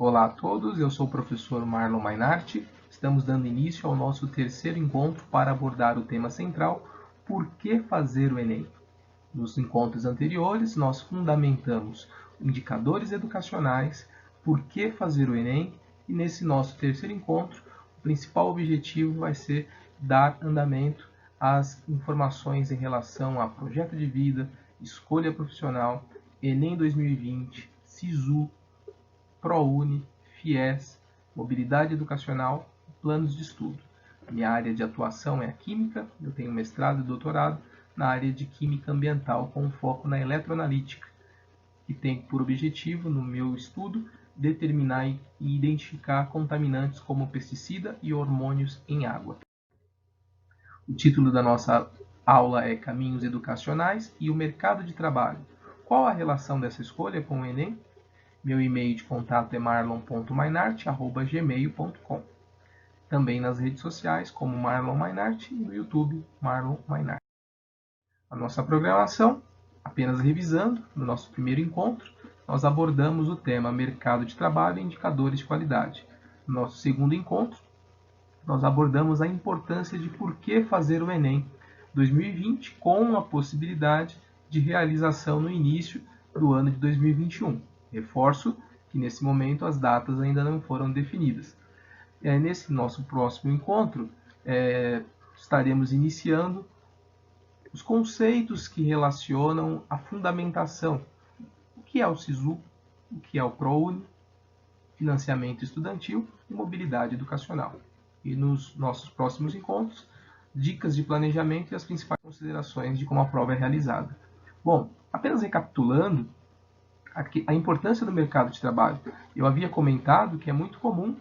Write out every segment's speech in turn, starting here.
Olá a todos, eu sou o professor Marlon Mainarti. Estamos dando início ao nosso terceiro encontro para abordar o tema central, por que fazer o Enem? Nos encontros anteriores, nós fundamentamos indicadores educacionais, por que fazer o Enem, e nesse nosso terceiro encontro, o principal objetivo vai ser dar andamento às informações em relação a projeto de vida, escolha profissional, Enem 2020, SISU, ProUni, FIES, mobilidade educacional e planos de estudo. Minha área de atuação é a Química, eu tenho mestrado e doutorado na área de Química Ambiental com foco na eletroanalítica, que tem por objetivo, no meu estudo, determinar e identificar contaminantes como pesticida e hormônios em água. O título da nossa aula é Caminhos Educacionais e o Mercado de Trabalho. Qual a relação dessa escolha com o Enem? Meu e-mail de contato é marlon.mainart@gmail.com. Também nas redes sociais, como Marlon Mainart, e no YouTube, Marlon Mainart. A nossa programação, apenas revisando, no nosso primeiro encontro, nós abordamos o tema Mercado de Trabalho e Indicadores de Qualidade. No nosso segundo encontro, nós abordamos a importância de por que fazer o Enem 2020 com a possibilidade de realização no início do ano de 2021. Reforço que nesse momento as datas ainda não foram definidas. Nesse nosso próximo encontro, estaremos iniciando os conceitos que relacionam a fundamentação. O que é o SISU, o que é o ProUni, financiamento estudantil e mobilidade educacional. E nos nossos próximos encontros, dicas de planejamento e as principais considerações de como a prova é realizada. Bom, apenas recapitulando, a importância do mercado de trabalho. Eu havia comentado que é muito comum,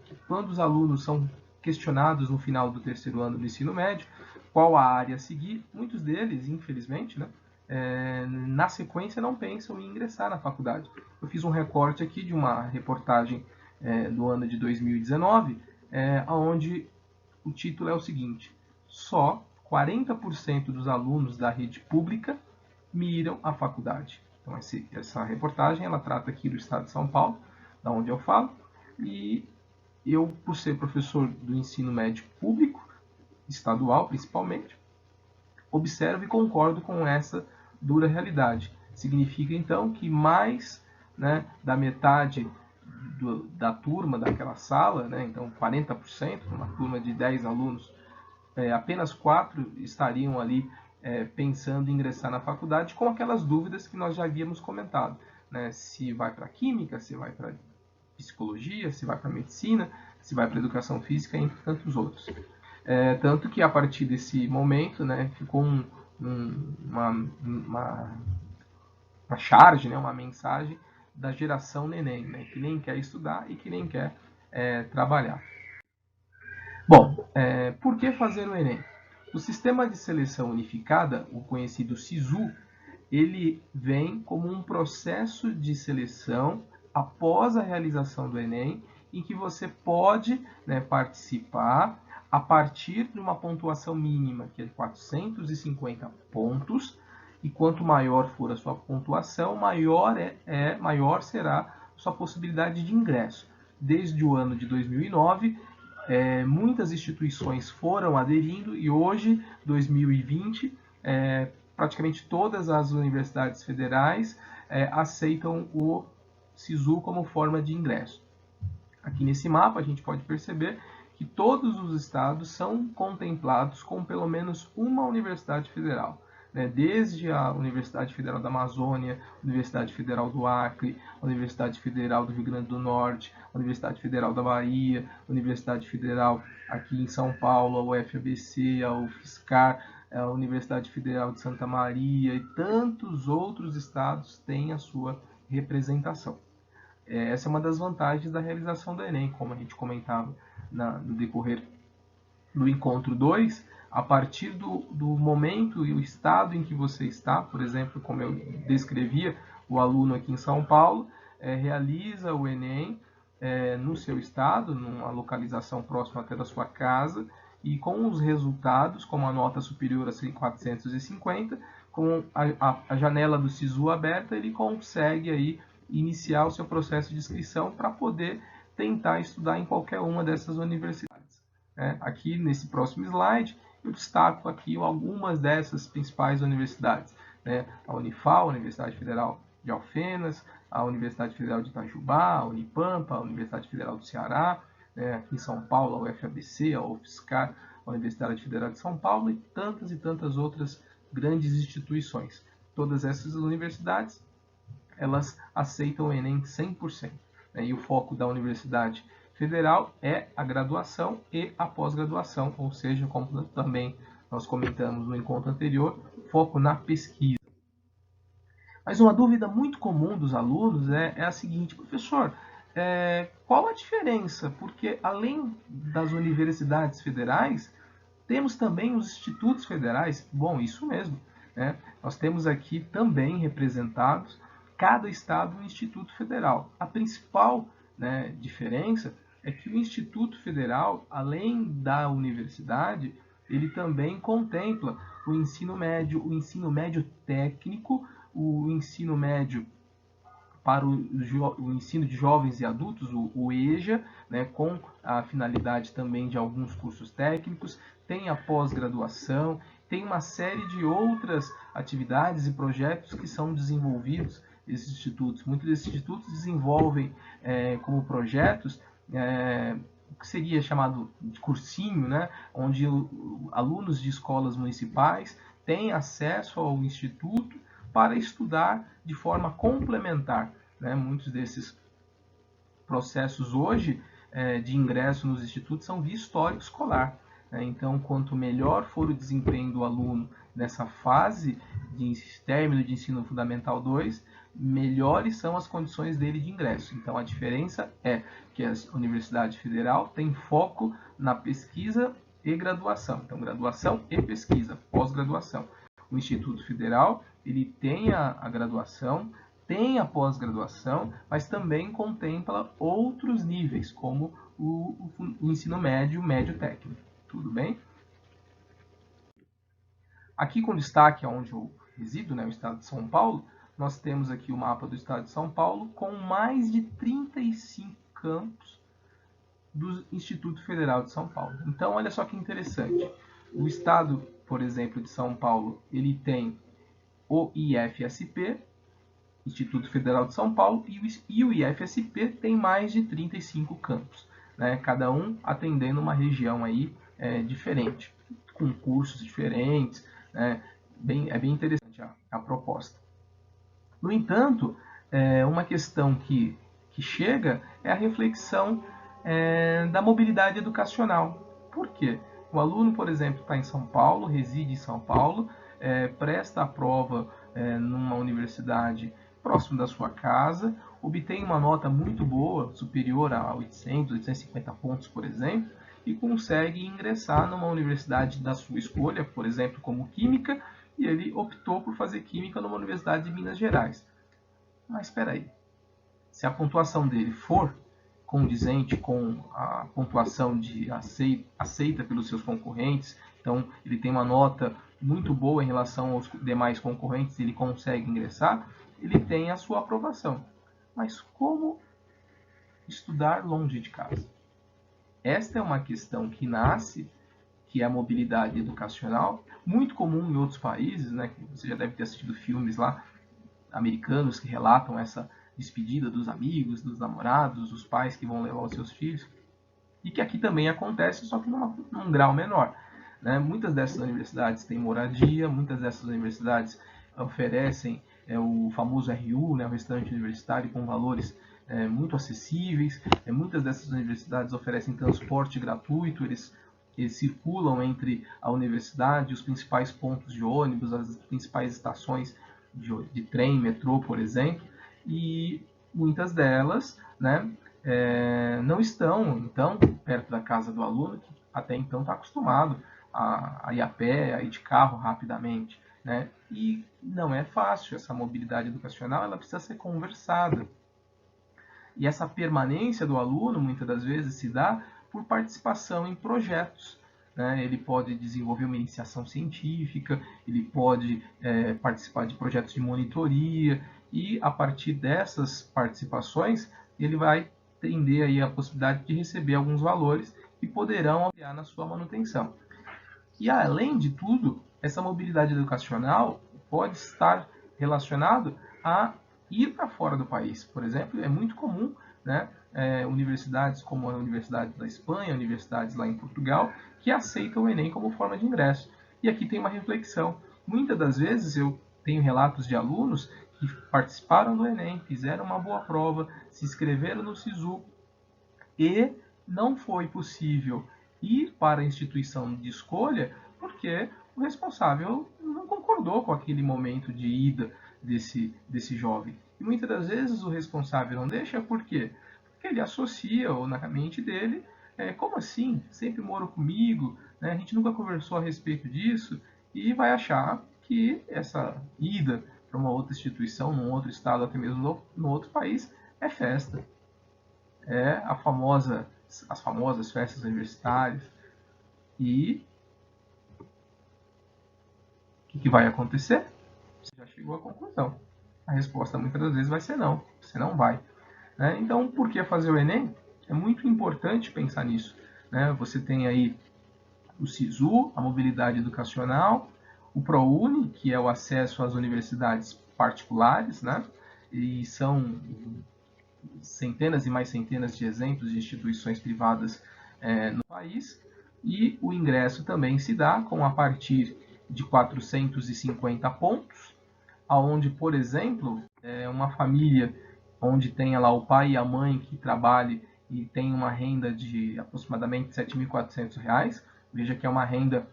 que quando os alunos são questionados no final do terceiro ano do ensino médio, qual a área a seguir, muitos deles, infelizmente, na sequência não pensam em ingressar na faculdade. Eu fiz um recorte aqui de uma reportagem do ano de 2019, onde o título é o seguinte: só 40% dos alunos da rede pública miram a faculdade. Então, essa reportagem ela trata aqui do estado de São Paulo, da onde eu falo, e eu, por ser professor do ensino médio público, estadual principalmente, observo e concordo com essa dura realidade. Significa, então, que mais da metade da turma, daquela sala, então 40%, uma turma de 10 alunos, apenas 4 estariam ali pensando em ingressar na faculdade com aquelas dúvidas que nós já havíamos comentado. Se vai para Química, se vai para Psicologia, se vai para Medicina, se vai para Educação Física, entre tantos outros. Tanto que a partir desse momento ficou uma charge, uma mensagem da geração neném, que nem quer estudar e que nem quer trabalhar. Bom, por que fazer o Enem? O Sistema de Seleção Unificada, o conhecido SISU, ele vem como um processo de seleção após a realização do Enem, em que você pode participar a partir de uma pontuação mínima, que é de 450 pontos, e quanto maior for a sua pontuação, maior será a sua possibilidade de ingresso. Desde o ano de 2009, muitas instituições foram aderindo e hoje, 2020, praticamente todas as universidades federais aceitam o SISU como forma de ingresso. Aqui nesse mapa a gente pode perceber que todos os estados são contemplados com pelo menos uma universidade federal. Desde a Universidade Federal da Amazônia, Universidade Federal do Acre, Universidade Federal do Rio Grande do Norte, Universidade Federal da Bahia, Universidade Federal aqui em São Paulo, a UFABC, a UFSCar, a Universidade Federal de Santa Maria e tantos outros estados têm a sua representação. Essa é uma das vantagens da realização do Enem, como a gente comentava no decorrer do encontro 2, a partir do momento e o estado em que você está, por exemplo, como eu descrevia, o aluno aqui em São Paulo realiza o Enem no seu estado, numa localização próxima até da sua casa, e com os resultados, como a nota superior a 450, com a janela do SISU aberta, ele consegue aí iniciar o seu processo de inscrição para poder tentar estudar em qualquer uma dessas universidades. Aqui nesse próximo slide eu destaco aqui algumas dessas principais universidades. A Unifal, a Universidade Federal de Alfenas, a Universidade Federal de Itajubá, a Unipampa, a Universidade Federal do Ceará, aqui em São Paulo, a UFABC, a UFSCar, a Universidade Federal de São Paulo e tantas outras grandes instituições. Todas essas universidades, elas aceitam o Enem 100%. E o foco da Universidade Federal é a graduação e a pós-graduação, ou seja, como também nós comentamos no encontro anterior, foco na pesquisa. Mas uma dúvida muito comum dos alunos é a seguinte: professor, qual a diferença? Porque além das universidades federais, temos também os institutos federais. Bom, isso mesmo. Nós temos aqui também representados cada estado um instituto federal. A principal diferença é que o Instituto Federal, além da universidade, ele também contempla o ensino médio técnico, o ensino médio para o ensino de jovens e adultos, o EJA, com a finalidade também de alguns cursos técnicos, tem a pós-graduação, tem uma série de outras atividades e projetos que são desenvolvidos nesses institutos. Muitos desses institutos desenvolvem como projetos o que seria chamado de cursinho, onde alunos de escolas municipais têm acesso ao instituto para estudar de forma complementar. Muitos desses processos hoje de ingresso nos institutos são via histórico escolar. Então, quanto melhor for o desempenho do aluno nessa fase de término de ensino fundamental 2, melhores são as condições dele de ingresso. Então, a diferença é que a Universidade Federal tem foco na pesquisa e graduação. Então, graduação e pesquisa, pós-graduação. O Instituto Federal, ele tem a graduação, tem a pós-graduação, mas também contempla outros níveis, como o ensino médio técnico. Tudo bem? Aqui com destaque onde eu resido, o estado de São Paulo, nós temos aqui o mapa do estado de São Paulo com mais de 35 campos do Instituto Federal de São Paulo. Então, olha só que interessante. O estado, por exemplo, de São Paulo, ele tem o IFSP, Instituto Federal de São Paulo, e o IFSP tem mais de 35 campos, cada um atendendo uma região aí diferente, com cursos diferentes, é bem interessante a proposta. No entanto, uma questão que chega é a reflexão da mobilidade educacional. Por quê? O aluno, por exemplo, está em São Paulo, reside em São Paulo, presta a prova numa universidade próximo da sua casa, obtém uma nota muito boa, superior a 800, 850 pontos, por exemplo, e consegue ingressar numa universidade da sua escolha, por exemplo, como Química, e ele optou por fazer Química numa universidade de Minas Gerais. Mas espera aí, se a pontuação dele for condizente com a pontuação aceita pelos seus concorrentes, então ele tem uma nota muito boa em relação aos demais concorrentes, ele consegue ingressar, ele tem a sua aprovação. Mas como estudar longe de casa? Esta é uma questão que nasce, que é a mobilidade educacional, muito comum em outros países, Você já deve ter assistido filmes lá, americanos, que relatam essa despedida dos amigos, dos namorados, dos pais que vão levar os seus filhos, e que aqui também acontece, só que num grau menor. Muitas dessas universidades têm moradia, muitas dessas universidades oferecem o famoso RU, o restaurante universitário, com valores muito acessíveis. Muitas dessas universidades oferecem transporte gratuito, eles circulam entre a universidade, os principais pontos de ônibus, as principais estações de trem, metrô, por exemplo, e muitas delas não estão então perto da casa do aluno, que até então está acostumado a ir a pé, a ir de carro rapidamente. E não é fácil. Essa mobilidade educacional, ela precisa ser conversada. E essa permanência do aluno, muitas das vezes, se dá por participação em projetos. Ele pode desenvolver uma iniciação científica, ele pode participar de projetos de monitoria, e a partir dessas participações ele vai tender aí a possibilidade de receber alguns valores que poderão auxiliar na sua manutenção. E além de tudo, essa mobilidade educacional pode estar relacionado a ir para fora do país. Por exemplo, é muito comum, né, universidades como a Universidade da Espanha, universidades lá em Portugal, que aceitam o Enem como forma de ingresso. E aqui tem uma reflexão. Muitas das vezes eu tenho relatos de alunos que participaram do Enem, fizeram uma boa prova, se inscreveram no SISU e não foi possível ir para a instituição de escolha porque o responsável não concordou com aquele momento de ida desse jovem. E muitas das vezes o responsável não deixa, por quê? Porque ele associa, ou na mente dele, como assim? Sempre morou comigo, né? A gente nunca conversou a respeito disso, e vai achar que essa ida para uma outra instituição, num outro estado, até mesmo no outro país, é festa. É as famosas festas universitárias. E o que vai acontecer? Você já chegou à conclusão. A resposta muitas das vezes vai ser não. Você não vai. Né? Então, por que fazer o Enem? É muito importante pensar nisso. Né? Você tem aí o SISU, a mobilidade educacional, o ProUni, que é o acesso às universidades particulares, né? E são centenas e mais centenas de exemplos de instituições privadas no país, e o ingresso também se dá com a partir de 450 pontos, aonde, por exemplo, uma família onde tenha lá o pai e a mãe que trabalhe e tem uma renda de aproximadamente R$ 7.400, veja que é uma renda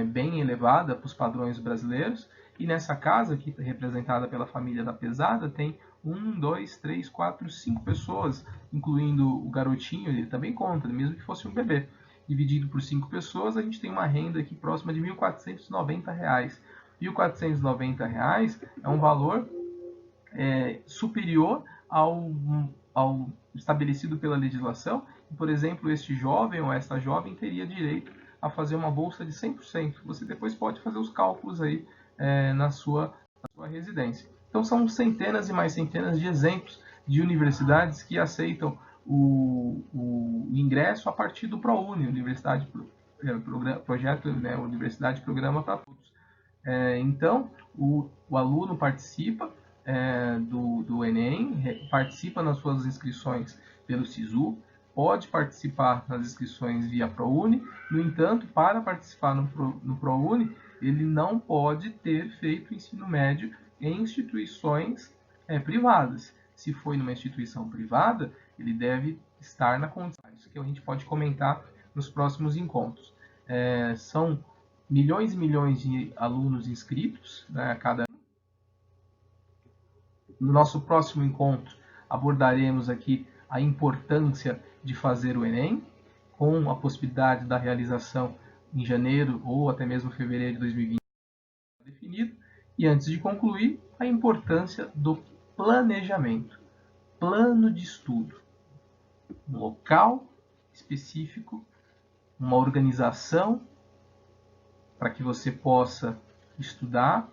bem elevada para os padrões brasileiros, e nessa casa, que é representada pela família da pesada, tem 1, 2, 3, 4, 5 pessoas, incluindo o garotinho, ele também conta, mesmo que fosse um bebê. Dividido por 5 pessoas, a gente tem uma renda aqui próxima de R$ 1.490. R$ 1.490 é um valor superior ao estabelecido pela legislação. Por exemplo, este jovem ou esta jovem teria direito a fazer uma bolsa de 100%. Você depois pode fazer os cálculos aí na sua residência. Então são centenas e mais centenas de exemplos de universidades que aceitam o ingresso a partir do ProUni, projeto, né, Universidade Programa para Todos. Então, o aluno participa do Enem, participa nas suas inscrições pelo SISU, pode participar nas inscrições via ProUni. No entanto, para participar no ProUni, ele não pode ter feito ensino médio em instituições privadas. Se foi numa instituição privada, ele deve estar na condição. Isso que a gente pode comentar nos próximos encontros. São milhões e milhões de alunos inscritos, né, a cada ano. No nosso próximo encontro, abordaremos aqui a importância de fazer o Enem, com a possibilidade da realização em janeiro ou até mesmo fevereiro de 2020 definido. E antes de concluir, a importância do planejamento, plano de estudo, um local específico, uma organização para que você possa estudar,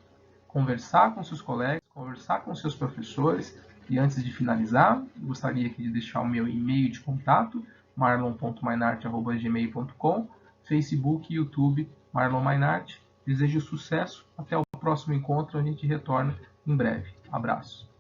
conversar com seus colegas, conversar com seus professores. E antes de finalizar, gostaria aqui de deixar o meu e-mail de contato, marlon.mainart@gmail.com, Facebook e YouTube, Marlon Mainart. Desejo sucesso, até o próximo encontro, a gente retorna em breve. Abraço.